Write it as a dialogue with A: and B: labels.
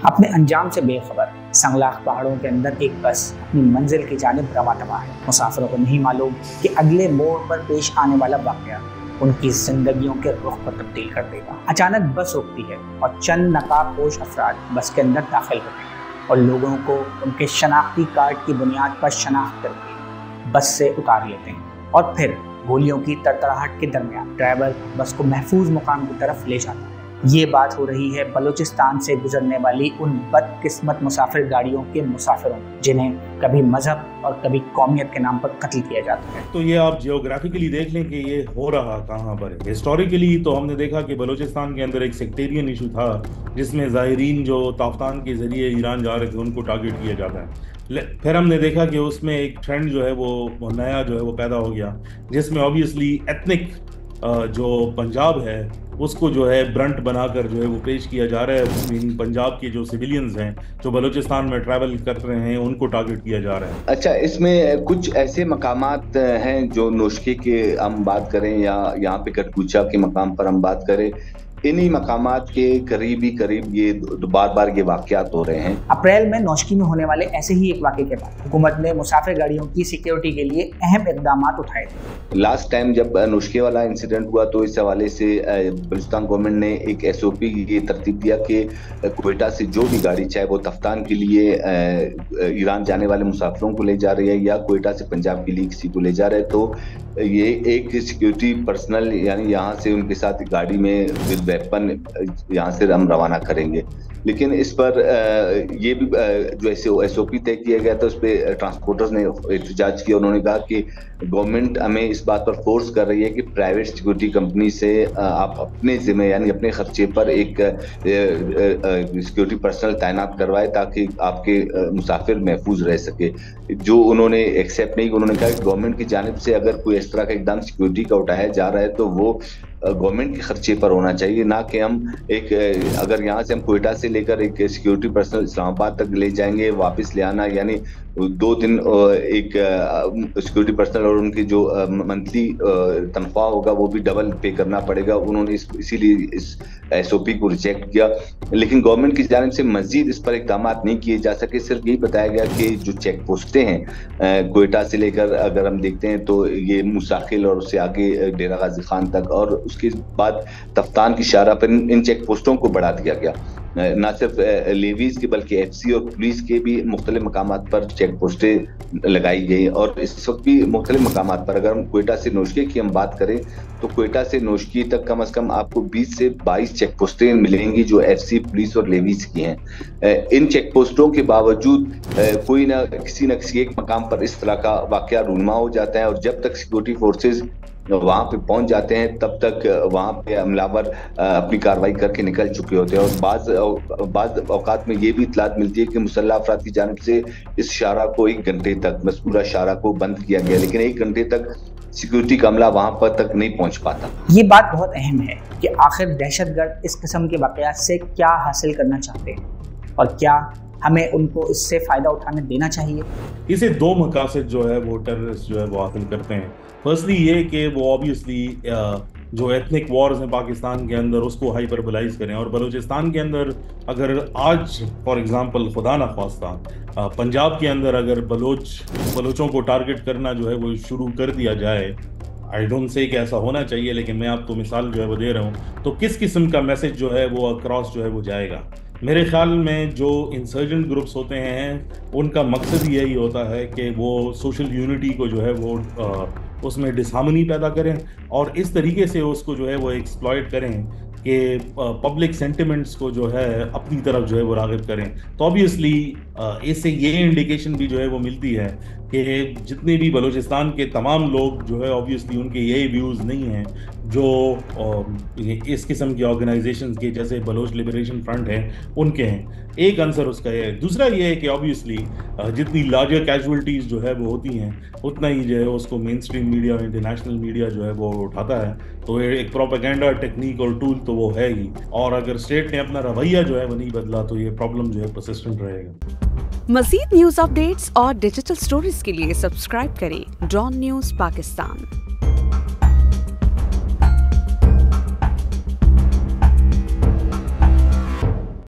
A: अपने अंजाम से बेखबर संगलाख पहाड़ों के अंदर एक बस अपनी मंजिल की जानिब रवा दवा है। मुसाफिरों को नहीं मालूम कि अगले मोड़ पर पेश आने वाला वाक़या उनकी जिंदगियों के रुख को तब्दील कर देगा। अचानक बस रुकती है और चंद नकाबपोश अफराद बस के अंदर दाखिल होते हैं और लोगों को उनके शनाख्ती कार्ड की बुनियाद पर शनाख्त करके बस से उतार लेते हैं और फिर गोलियों की तड़तड़ाहट के दरमियान ड्राइवर बस को महफूज मुकाम की तरफ ले जाता है। ये बात हो रही है बलूचिस्तान से गुजरने वाली उन बदकिस्मत मुसाफिर गाड़ियों के मुसाफिरों जिन्हें कभी मजहब और कभी कौमियत के नाम पर कत्ल किया जाता है।
B: तो ये आप जियोग्राफिकली देख लें कि ये हो रहा कहाँ पर है। हिस्टोरिकली तो हमने देखा कि बलूचिस्तान के अंदर एक सेक्टेरियन इशू था जिसमें ज़ाहिरीन जो ताफ्तान के ज़रिए ईरान जा रहे थे उनको टारगेट किया जाता है। फिर हमने देखा कि उसमें एक ट्रेंड जो है वो नया जो है वो पैदा हो गया जिसमें ऑब्वियसली एथनिक जो पंजाब है उसको जो है ब्रंट बनाकर जो है वो पेश किया जा रहा है। पंजाब के जो सिविलियंस हैं जो बलूचिस्तान में ट्रैवल कर रहे हैं उनको टारगेट किया जा रहा है।
C: अच्छा, इसमें कुछ ऐसे मकामात हैं जो नोशके के हम बात करें या यहाँ पे कटकुचा के मकाम पर हम बात करें, इन्हीं मकामात के करीब ये बार बार ये वाक़यात हो रहे हैं।
A: अप्रैल में नौशकी में होने वाले ऐसे ही एक वाक़े के बाद हुकूमत ने मुसाफिर गाड़ियों की सिक्योरिटी के लिए अहम इक़दाम उठाए थे।
C: लास्ट टाइम जब नौशकी वाला इंसिडेंट हुआ तो इस हवाले से बलूचिस्तान गवर्नमेंट ने एक SOP ये तरतीब दिया कि क्वेटा से जो भी गाड़ी चाहे वो तफ्तान के लिए ईरान जाने वाले मुसाफिरों को ले जा रही है या क्वेटा से पंजाब के लिए किसी को ले जा रहे हैं तो ये एक सिक्योरिटी पर्सनल यानी यहाँ से उनके साथ गाड़ी में विद वेपन यहाँ से हम रवाना करेंगे। लेकिन इस पर ये भी जो SOP तय किया गया था उस पर ट्रांसपोर्टर्स ने एहतजाज किया। उन्होंने कहा कि गवर्नमेंट हमें इस बात पर फोर्स कर रही है कि प्राइवेट सिक्योरिटी कंपनी से आप अपने ज़िम्मे यानी अपने खर्चे पर एक सिक्योरिटी पर्सनल तैनात करवाए ताकि आपके मुसाफिर महफूज रह सके। जो उन्होंने एक्सेप्ट नहीं, उन्होंने कहा कि गवर्नमेंट की जानिब से अगर कोई इस तरह का एकदम सिक्योरिटी का उठाया जा रहा है तो वो गवर्नमेंट के खर्चे पर होना चाहिए, ना कि हम एक अगर यहाँ से हम क्वेटा से लेकर एक सिक्योरिटी पर्सनल इस्लामाबाद तक ले जाएंगे वापस ले आना यानी 2 दिन एक सिक्योरिटी पर्सनल और उनकी जो मंथली तनख्वाह होगा वो भी डबल पे करना पड़ेगा। उन्होंने इसीलिए इस SOP को रिजेक्ट किया। लेकिन गवर्नमेंट की जानिब से मजीद इस पर इक़दाम नहीं किए जा सके। सिर्फ यही बताया गया कि जो चेक पोस्टें हैं क्वेटा से लेकर अगर हम देखते हैं तो ये मुसाखिल और उससे आगे डेरा गाजी खान तक और उसके बाद तफ्तान की शारा पर इन चेक पोस्टों को बढ़ा दिया गया। न सिर्फ लेवीज के बल्कि FC और पुलिस के भी मुख्तलिफ मकामात पर चेक पोस्टें लगाई गई और इस वक्त भी मुख्तलिफ मकामात पर अगर हम क्वेटा से नौशकी की हम बात करें तो क्वेटा से नौशकी तक कम से कम आपको 20 से 22 चेक पोस्टें मिलेंगी जो FC, पुलिस और लेवीज की हैं। इन चेक पोस्टों के बावजूद कोई ना किसी एक मकाम पर इस तरह का वाक़या रूनुमा हो जाता है और जब तक सिक्योरिटी फोर्सेज वहाँ पे पहुंच जाते हैं तब तक वहाँ पे हमलावर अपनी कार्रवाई करके निकल चुके होते हैं और बाज़ औकात में ये भी इतलात मिलती है कि मुसल्लह अफराद की जानिब से इस शारा को 1 घंटे तक मज़कूरा शारा को बंद किया गया लेकिन 1 घंटे तक सिक्योरिटी का अमला वहाँ पर तक नहीं पहुँच पाता।
A: ये बात बहुत अहम है कि आखिर दहशतगर्द इस किस्म के वाक़यात से क्या हासिल करना चाहते हैं और क्या हमें उनको इससे फ़ायदा उठाने देना चाहिए।
B: इसे 2 मकासद जो है वो टेररिस्ट जो है वो हासिल करते हैं। फर्स्टली ये कि वो ऑब्वियसली जो एथनिक वॉर्स हैं पाकिस्तान के अंदर उसको हाइपरबलाइज करें और बलूचिस्तान के अंदर अगर आज फॉर एग्जांपल खुदा न ख्वास्ता पंजाब के अंदर अगर बलोचों को टारगेट करना जो है वो शुरू कर दिया जाए, आई डोंट से कि ऐसा होना चाहिए लेकिन मैं आपको मिसाल जो है वो दे रहा हूँ, तो किस किस्म का मैसेज जो है वो अक्रॉस जो है वो जाएगा। मेरे ख्याल में जो इंसर्जेंट ग्रुप्स होते हैं उनका मकसद यही होता है कि वो सोशल यूनिटी को जो है वो उसमें डिसहार्मनी पैदा करें और इस तरीके से उसको जो है वो एक्सप्लॉइट करें कि पब्लिक सेंटिमेंट्स को जो है अपनी तरफ जो है वो राग़िब करें। तो ऑब्वियसली इससे ये इंडिकेशन भी जो है वो मिलती है कि जितने भी बलूचिस्तान के तमाम लोग जो है ऑब्वियसली उनके यही व्यूज़ नहीं हैं जो इस किस्म की ऑर्गेनाइजेशंस के जैसे बलोच लिबरेशन फ्रंट है उनके हैं। एक आंसर उसका ये है। दूसरा ये है कि ऑब्वियसली जितनी लार्जर कैजुअलिटीज़ जो है वो होती हैं उतना ही जो है उसको मेन स्ट्रीम मीडिया और इंटरनेशनल मीडिया जो है वो उठाता है। तो एक प्रोपेगेंडा टेक्निक और टूल तो वो है ही और अगर स्टेट ने अपना रवैया जो है वो नहीं बदला तो ये प्रॉब्लम जो है परसिस्टेंट रहेगा।
D: मज़ीद न्यूज़ अपडेट्स और डिजिटल स्टोरीज के लिए सब्सक्राइब करें डॉन न्यूज़ पाकिस्तान।